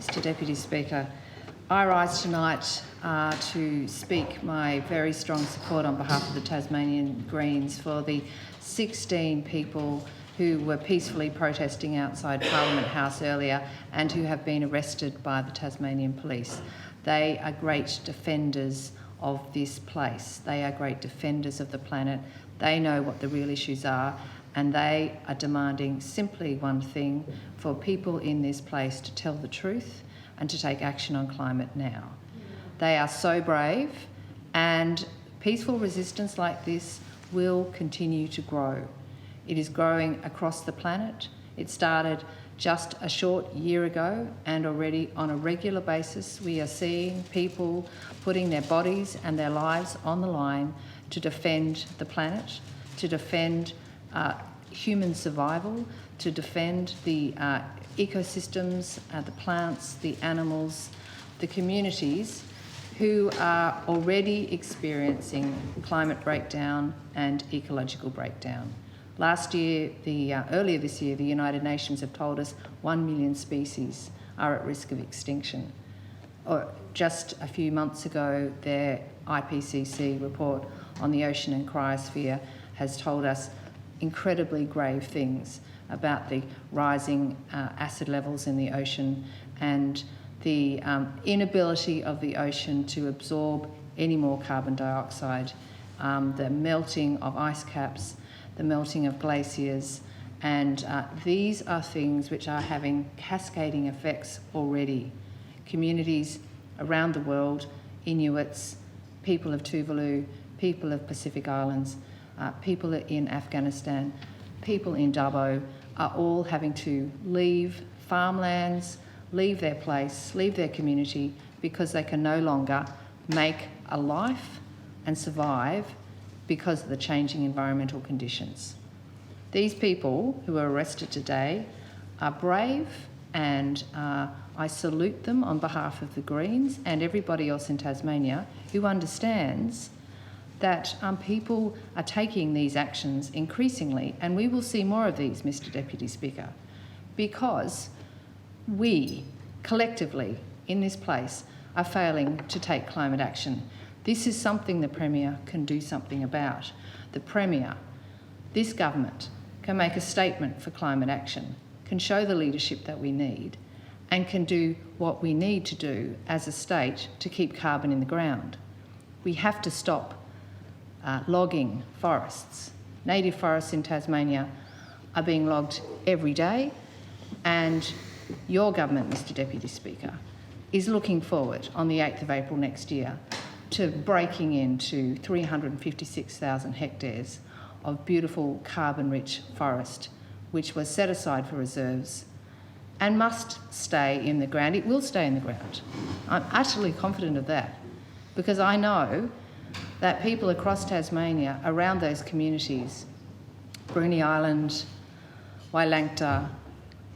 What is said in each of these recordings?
Mr Deputy Speaker. I rise tonight to speak my very strong support on behalf of the Tasmanian Greens for the 16 people who were peacefully protesting outside Parliament House earlier and who have been arrested by the Tasmanian Police. They are great defenders of this place. They are great defenders of the planet. They know what the real issues are, and they are demanding simply one thing: for people in this place to tell the truth and to take action on climate now. They are so brave, and peaceful resistance like this will continue to grow. It is growing across the planet. It started just a short year ago, and already on a regular basis we are seeing people putting their bodies and their lives on the line to defend the planet, to defend human survival, to defend the ecosystems, the plants, the animals, the communities who are already experiencing climate breakdown and ecological breakdown. Earlier this year, the United Nations have told us 1 million species are at risk of extinction. Or just a few months ago, their IPCC report on the ocean and cryosphere has told us incredibly grave things about the rising acid levels in the ocean and the inability of the ocean to absorb any more carbon dioxide, the melting of ice caps, the melting of glaciers, and these are things which are having cascading effects already. Communities around the world, Inuits, people of Tuvalu, people of Pacific Islands, people in Afghanistan, people in Dubbo are all having to leave farmlands, leave their place, leave their community, because they can no longer make a life and survive because of the changing environmental conditions. These people who are arrested today are brave, and I salute them on behalf of the Greens and everybody else in Tasmania who understands that people are taking these actions increasingly, and we will see more of these, Mr Deputy Speaker, because we, collectively, in this place, are failing to take climate action. This is something the Premier can do something about. The Premier, this government, can make a statement for climate action, can show the leadership that we need, and can do what we need to do as a state to keep carbon in the ground. We have to stop logging forests. Native forests in Tasmania are being logged every day, and your government, Mr Deputy Speaker, is looking forward on the 8th of April next year to breaking into 356,000 hectares of beautiful carbon-rich forest, which was set aside for reserves and must stay in the ground. It will stay in the ground. I'm utterly confident of that, because I know that people across Tasmania, around those communities, Bruny Island, Wailangta,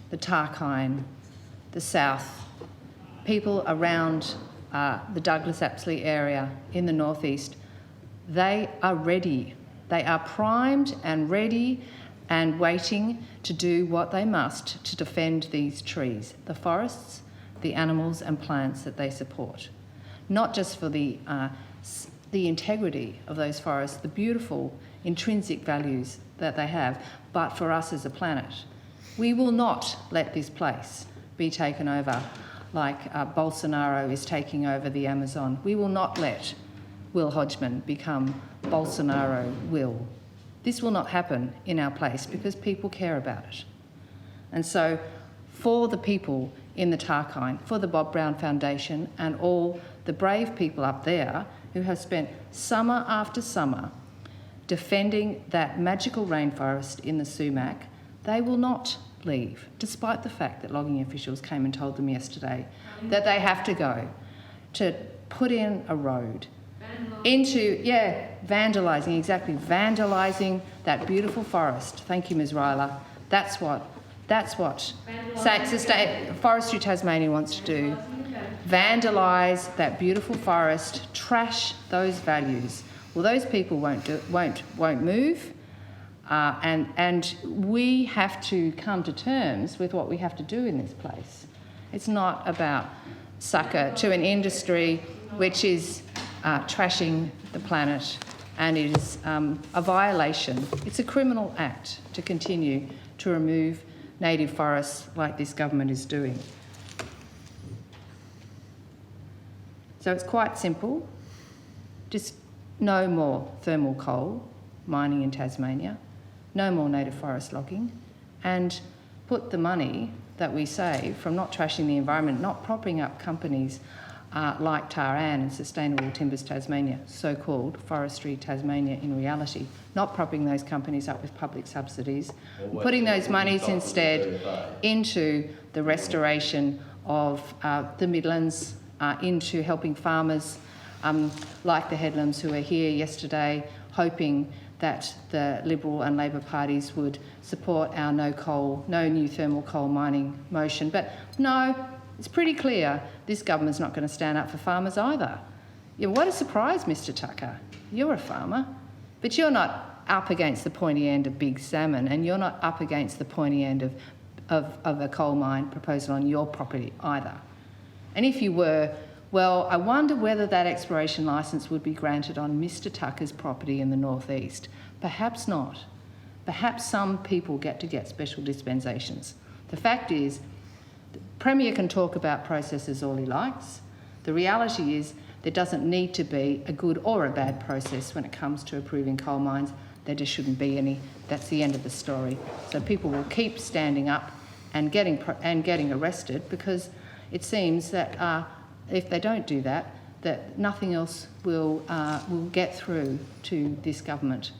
the Tarkine, the South, people around the Douglas-Apsley area in the northeast, they are ready. They are primed and ready and waiting to do what they must to defend these trees, the forests, the animals and plants that they support. Not just for the integrity of those forests, the beautiful intrinsic values that they have, but for us as a planet. We will not let this place be taken over like Bolsonaro is taking over the Amazon. We will not let Will Hodgman become Bolsonaro Will. This will not happen in our place because people care about it. And so for the people in the Tarkine, for the Bob Brown Foundation and all the brave people up there who have spent summer after summer defending that magical rainforest in the sumac, they will not leave, despite the fact that logging officials came and told them yesterday that they have to go to put in a road vandalising that beautiful forest. Thank you, Ms Ryler. That's what Forestry Tasmania wants to do. Vandalise that beautiful forest, trash those values. Well, those people won't move. And we have to come to terms with what we have to do in this place. It's not about succour to an industry which is trashing the planet, and it is a violation. It's a criminal act to continue to remove native forests like this government is doing. So it's quite simple. Just no more thermal coal mining in Tasmania, no more native forest logging, and put the money that we save from not trashing the environment, not propping up companies like Taran and Sustainable Timbers Tasmania, so-called Forestry Tasmania in reality, not propping those companies up with public subsidies, putting those monies instead into the restoration of the Midlands, into helping farmers like the Headlands who were here yesterday, hoping that the Liberal and Labor parties would support our no new thermal coal mining motion. But no, it's pretty clear this government's not going to stand up for farmers either. Yeah, what a surprise, Mr Tucker. You're a farmer, but you're not up against the pointy end of big salmon, and you're not up against the pointy end of a coal mine proposal on your property either. And if you were, well, I wonder whether that exploration licence would be granted on Mr Tucker's property in the northeast. Perhaps not. Perhaps some people get to get special dispensations. The fact is, the Premier can talk about processes all he likes. The reality is there doesn't need to be a good or a bad process when it comes to approving coal mines. There just shouldn't be any. That's the end of the story. So people will keep standing up and getting arrested, because it seems that if they don't do that, that nothing else will get through to this government.